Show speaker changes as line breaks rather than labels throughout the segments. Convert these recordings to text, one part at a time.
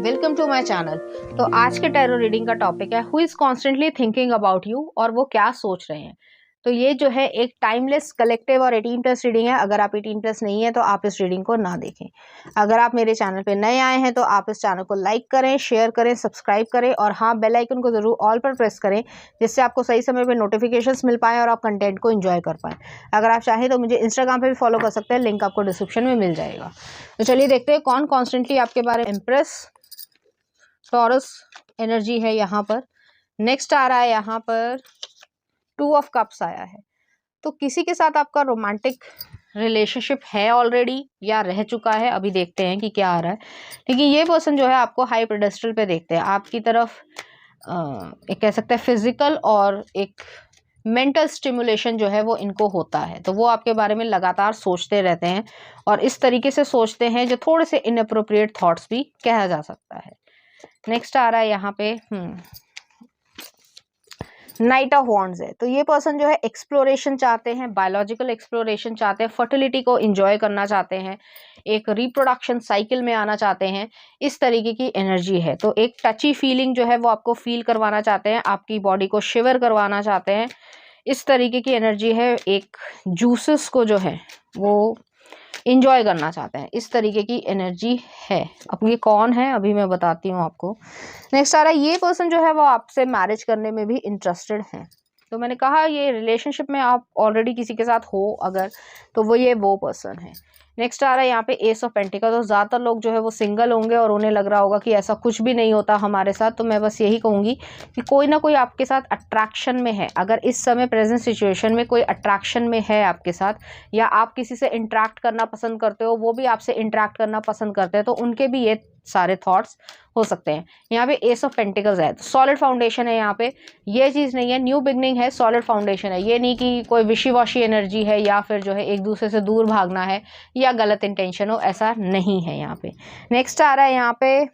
Welcome to my channel. तो आज के टैरो रीडिंग का टॉपिक है who is constantly thinking about you, और वो क्या सोच रहे हैं। तो ये जो है एक टाइमलेस कलेक्टिव और 18+ रीडिंग है। अगर आप 18+ नहीं है तो आप इस रीडिंग को ना देखें। अगर आप मेरे चैनल पे नए आए हैं तो आप इस चैनल को लाइक करें, शेयर करें, सब्सक्राइब करें और हाँ, बेल आइकन को जरूर ऑल पर प्रेस करें, जिससे आपको सही समय पे नोटिफिकेशंस मिल पाए और आप कंटेंट को एंजॉय कर पाएं। अगर आप चाहें तो मुझे इंस्टाग्राम पे भी फॉलो कर सकते हैं, लिंक आपको डिस्क्रिप्शन में मिल जाएगा। तो चलिए देखते हैं कौन कॉन्स्टेंटली आपके बारे में। एम्प्रेस टॉरस एनर्जी है यहाँ पर। नेक्स्ट आ रहा है यहाँ पर 2 ऑफ कप्स आया है। तो किसी के साथ आपका रोमांटिक रिलेशनशिप है ऑलरेडी या रह चुका है, अभी देखते हैं कि क्या आ रहा है। लेकिन ये पर्सन जो है आपको हाई पेडेस्टल पे देखते हैं, आपकी तरफ एक कह सकते हैं फिजिकल और एक मेंटल स्टिमुलेशन जो है वो इनको होता है। तो वो आपके बारे में लगातार सोचते रहते हैं और इस तरीके से सोचते हैं जो थोड़े से इनअप्रोप्रिएट थॉट्स भी कहा जा सकता है। नेक्स्ट आ रहा है यहाँ पे नाइट ऑफ वॉन्ड्स है। तो ये पर्सन जो है एक्सप्लोरेशन चाहते हैं, बायोलॉजिकल एक्सप्लोरेशन चाहते हैं, फर्टिलिटी को एंजॉय करना चाहते हैं, एक रिप्रोडक्शन साइकिल में आना चाहते हैं। इस तरीके की एनर्जी है। तो एक टची फीलिंग जो है वो आपको फील करवाना चाहते हैं, आपकी बॉडी को शिवर करवाना चाहते हैं। इस तरीके की एनर्जी है। एक जूसेस को जो है वो इंजॉय करना चाहते हैं, इस तरीके की एनर्जी है। अब ये कौन है अभी मैं बताती हूँ आपको। नेक्स्ट आ रहा है ये पर्सन जो है वो आपसे मैरिज करने में भी इंटरेस्टेड है। तो मैंने कहा ये रिलेशनशिप में आप ऑलरेडी किसी के साथ हो अगर, तो वो पर्सन है। नेक्स्ट आ रहा है यहाँ पे एस ऑफ पेंटिकल। तो ज़्यादातर लोग जो है वो सिंगल होंगे और उन्हें लग रहा होगा कि ऐसा कुछ भी नहीं होता हमारे साथ। तो मैं बस यही कहूँगी कि कोई ना कोई आपके साथ अट्रैक्शन में है। अगर इस समय प्रेजेंट सिचुएशन में कोई अट्रैक्शन में है आपके साथ, या आप किसी से इंटरेक्ट करना पसंद करते हो, वो भी आपसे इंटरेक्ट करना पसंद करते हैं, तो उनके भी ये सारे थॉट्स हो सकते हैं। यहाँ पे एस ऑफ पेंटिकल्स है, तो सॉलिड फाउंडेशन है। यहाँ पे ये चीज़ नहीं है, न्यू बिगनिंग है, सॉलिड फाउंडेशन है। ये नहीं कि कोई विशी वॉशी एनर्जी है या फिर जो है एक दूसरे से दूर भागना है या गलत इंटेंशन हो, ऐसा नहीं है यहाँ पे। नेक्स्ट आ रहा है यहाँ पे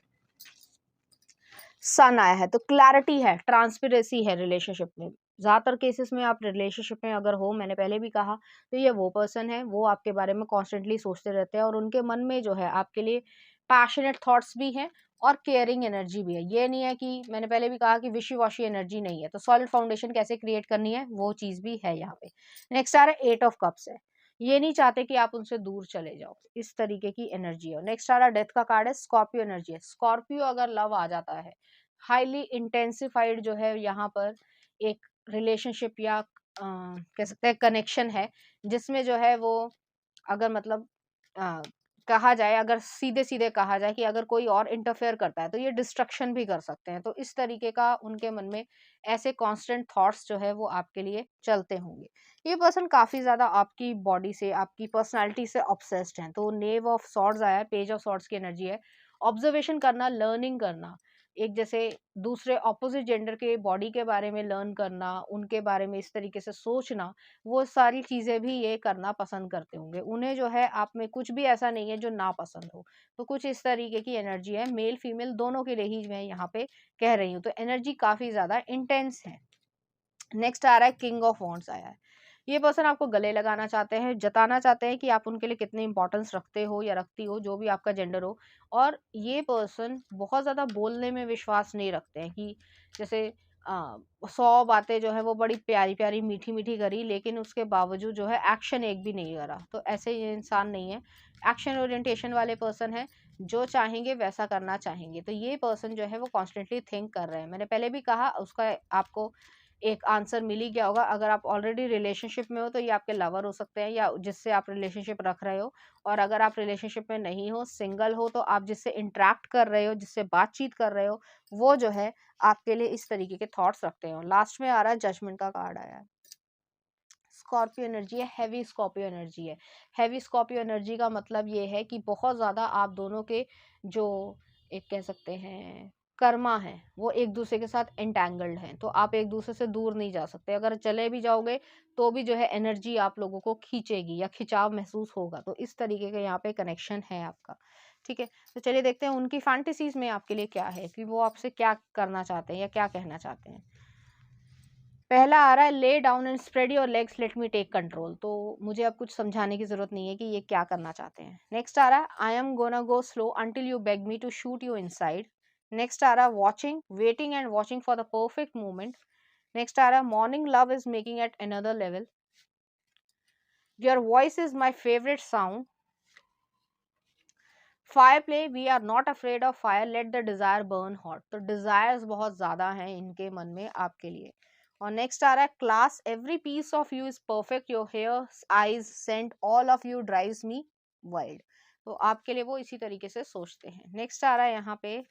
सन आया है। तो क्लैरिटी है, ट्रांसपेरेंसी है रिलेशनशिप में। ज़्यादातर केसेस में आप रिलेशनशिप में अगर हो, मैंने पहले भी कहा, तो ये वो पर्सन है, वो आपके बारे में कॉन्स्टेंटली सोचते रहते हैं और उनके मन में जो है आपके लिए पैशनेट थॉट्स भी हैं और केयरिंग एनर्जी भी है। ये नहीं है कि, मैंने पहले भी कहा कि विशी वॉशी एनर्जी नहीं है। तो सॉलिड फाउंडेशन कैसे क्रिएट करनी है वो चीज़ भी है यहाँ पे। नेक्स्ट आ रहा है 8 ऑफ कप्स है। ये नहीं चाहते कि आप उनसे दूर चले जाओ, इस तरीके की एनर्जी है। नेक्स्ट आ रहा है डेथ का कार्ड है, स्कॉर्पियो एनर्जी है। स्कॉर्पियो अगर लव आ जाता है, हाईली इंटेंसिफाइड जो है यहाँ पर एक रिलेशनशिप या कह सकते हैं कनेक्शन है, जिसमें जो है वो अगर मतलब अ, कहा जाए, अगर सीधे सीधे कहा जाए कि अगर कोई और इंटरफेयर करता है तो ये डिस्ट्रक्शन भी कर सकते हैं। तो इस तरीके का उनके मन में ऐसे कांस्टेंट थॉट्स जो है वो आपके लिए चलते होंगे। ये पर्सन काफी ज्यादा आपकी बॉडी से, आपकी पर्सनालिटी से ऑब्सेस्ड हैं। तो नेव ऑफ सॉर्ड्स आया है, पेज ऑफ सॉर्ड्स की एनर्जी है। ऑब्जर्वेशन करना, लर्निंग करना, एक जैसे दूसरे ऑपोजिट जेंडर के बॉडी के बारे में लर्न करना, उनके बारे में इस तरीके से सोचना, वो सारी चीज़ें भी ये करना पसंद करते होंगे। उन्हें जो है आप में कुछ भी ऐसा नहीं है जो नापसंद हो। तो कुछ इस तरीके की एनर्जी है, मेल फीमेल दोनों के लिए ही मैं यहाँ पे कह रही हूँ। तो एनर्जी काफ़ी ज़्यादा इंटेंस है। नेक्स्ट आ रहा है किंग ऑफ वॉन्ड्स आया है। ये पर्सन आपको गले लगाना चाहते हैं, जताना चाहते हैं कि आप उनके लिए कितने इंपॉर्टेंस रखते हो या रखती हो, जो भी आपका जेंडर हो। और ये पर्सन बहुत ज़्यादा बोलने में विश्वास नहीं रखते हैं कि जैसे 100 बातें जो है वो बड़ी प्यारी प्यारी मीठी मीठी करी, लेकिन उसके बावजूद जो है एक्शन एक भी नहीं करा। तो ऐसे ये इंसान नहीं है, एक्शन ओरिएंटेशन वाले पर्सन है, जो चाहेंगे वैसा करना चाहेंगे। तो ये पर्सन जो है वो कॉन्स्टेंटली थिंक कर रहे हैं। मैंने पहले भी कहा, उसका आपको एक आंसर मिल ही गया होगा। अगर आप ऑलरेडी रिलेशनशिप में हो तो ये आपके लवर हो सकते हैं या जिससे आप रिलेशनशिप रख रहे हो। और अगर आप रिलेशनशिप में नहीं हो, सिंगल हो, तो आप जिससे इंटरेक्ट कर रहे हो, जिससे बातचीत कर रहे हो, वो जो है आपके लिए इस तरीके के थॉट्स रखते हो। लास्ट में आ रहा है जजमेंट का कार्ड आया है। स्कॉर्पियो एनर्जी है, हैवी स्कॉर्पियो एनर्जी है। हैवी स्कॉर्पियो एनर्जी का मतलब ये है कि बहुत ज़्यादा आप दोनों के जो एक कह सकते हैं कर्मा है, वो एक दूसरे के साथ एंटेंगल्ड हैं। तो आप एक दूसरे से दूर नहीं जा सकते। अगर चले भी जाओगे तो भी जो है एनर्जी आप लोगों को खींचेगी या खिंचाव महसूस होगा। तो इस तरीके का यहाँ पे कनेक्शन है आपका। ठीक है, तो चलिए देखते हैं उनकी फैंटेसीज में आपके लिए क्या है, कि वो आपसे क्या करना चाहते हैं या क्या कहना चाहते हैं। पहला आ रहा है lay down and spread your legs, let me take control. तो मुझे अब कुछ समझाने की जरूरत नहीं है कि ये क्या करना चाहते हैं। नेक्स्ट आ रहा है I am gonna go slow until you beg me to shoot you inside. Next आ रहा watching, waiting and watching for the perfect moment. Next आ रहा morning love is making at another level. Your voice is my favourite sound. Fire play, we are not afraid of fire, let the desire burn hot. तो desires बहुत ज्यादा हैं इनके मन में आपके लिए। और नेक्स्ट आ रहा है class, every piece of you is perfect, your hair eyes scent all of you drives me wild. तो आपके लिए वो इसी तरीके से सोचते हैं। नेक्स्ट आ रहा है यहाँ पे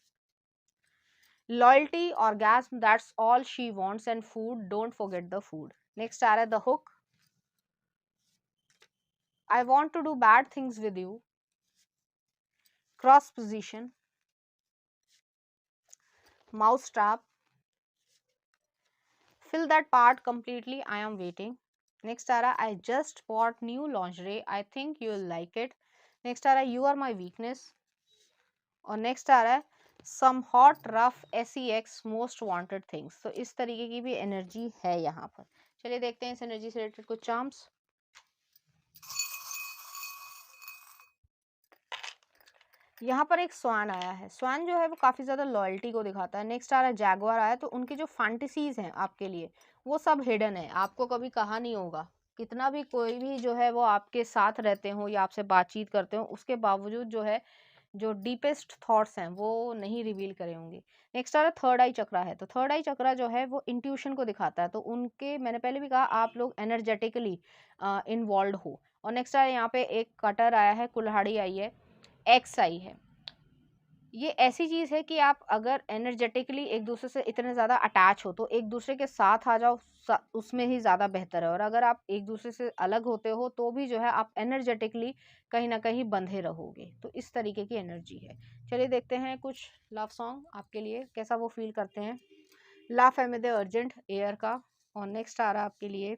loyalty, orgasm, that's all she wants and food, don't forget the food. Next आ रहा है the hook, I want to do bad things with you, cross position, mouse trap, fill that part completely, I am waiting. Next आ रहा I just bought new lingerie, I think you'll like it. Next आ रहा you are my weakness. और next आ रहा some hot rough sex most wanted things. तो इस तरीके की भी एनर्जी है यहाँ पर। चलिए देखते हैं इस एनर्जी से रिलेटेड कुछ चार्म्स। यहाँ पर एक स्वान आया है। स्वान जो है वो काफ़ी ज़्यादा लॉयल्टी को दिखाता है। नेक्स्ट आ रहा है जैगुआर आया, तो उनकी जो फैंटेसीज हैं आपके लिए वो सब हिडन है, आपको कभी कहा नहीं होगा। कितना भी कोई भी जो है वो आपके साथ रहते हो या आपसे बातचीत करते हो, उसके बावजूद जो है जो डीपेस्ट थॉट्स हैं वो नहीं रिवील करे होंगे। नेक्स्ट आ रहा थर्ड आई चक्रा है, तो थर्ड आई चक्रा जो है वो इंट्यूशन को दिखाता है। तो उनके, मैंने पहले भी कहा, आप लोग एनर्जेटिकली इन्वॉल्व हो। और नेक्स्ट आया यहाँ पे एक कटर आया है, कुल्हाड़ी आई है, एक्स आई है। ये ऐसी चीज़ है कि आप अगर एनर्जेटिकली एक दूसरे से इतने ज़्यादा अटैच हो तो एक दूसरे के साथ आ जाओ, उसमें ही ज़्यादा बेहतर है। और अगर आप एक दूसरे से अलग होते हो तो भी जो है आप एनर्जेटिकली कहीं ना कहीं बंधे रहोगे। तो इस तरीके की एनर्जी है। चलिए देखते हैं कुछ लव सॉन्ग आपके लिए कैसा वो फील करते हैं। लाफ है में अर्जेंट एयर का। और नेक्स्ट आ रहा है आपके लिए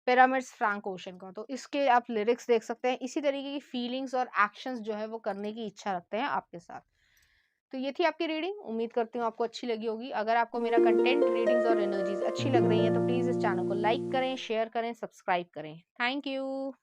पिरामिड्स फ्रैंक ओशन का। तो इसके आप लिरिक्स देख सकते हैं। इसी तरीके की फीलिंग्स और एक्शंस जो है वो करने की इच्छा रखते हैं आपके साथ। तो ये थी आपकी रीडिंग। उम्मीद करती हूँ आपको अच्छी लगी होगी। अगर आपको मेरा कंटेंट, रीडिंग्स और एनर्जीज अच्छी लग रही है तो प्लीज़ इस चैनल को लाइक करें, शेयर करें, सब्सक्राइब करें। Thank you.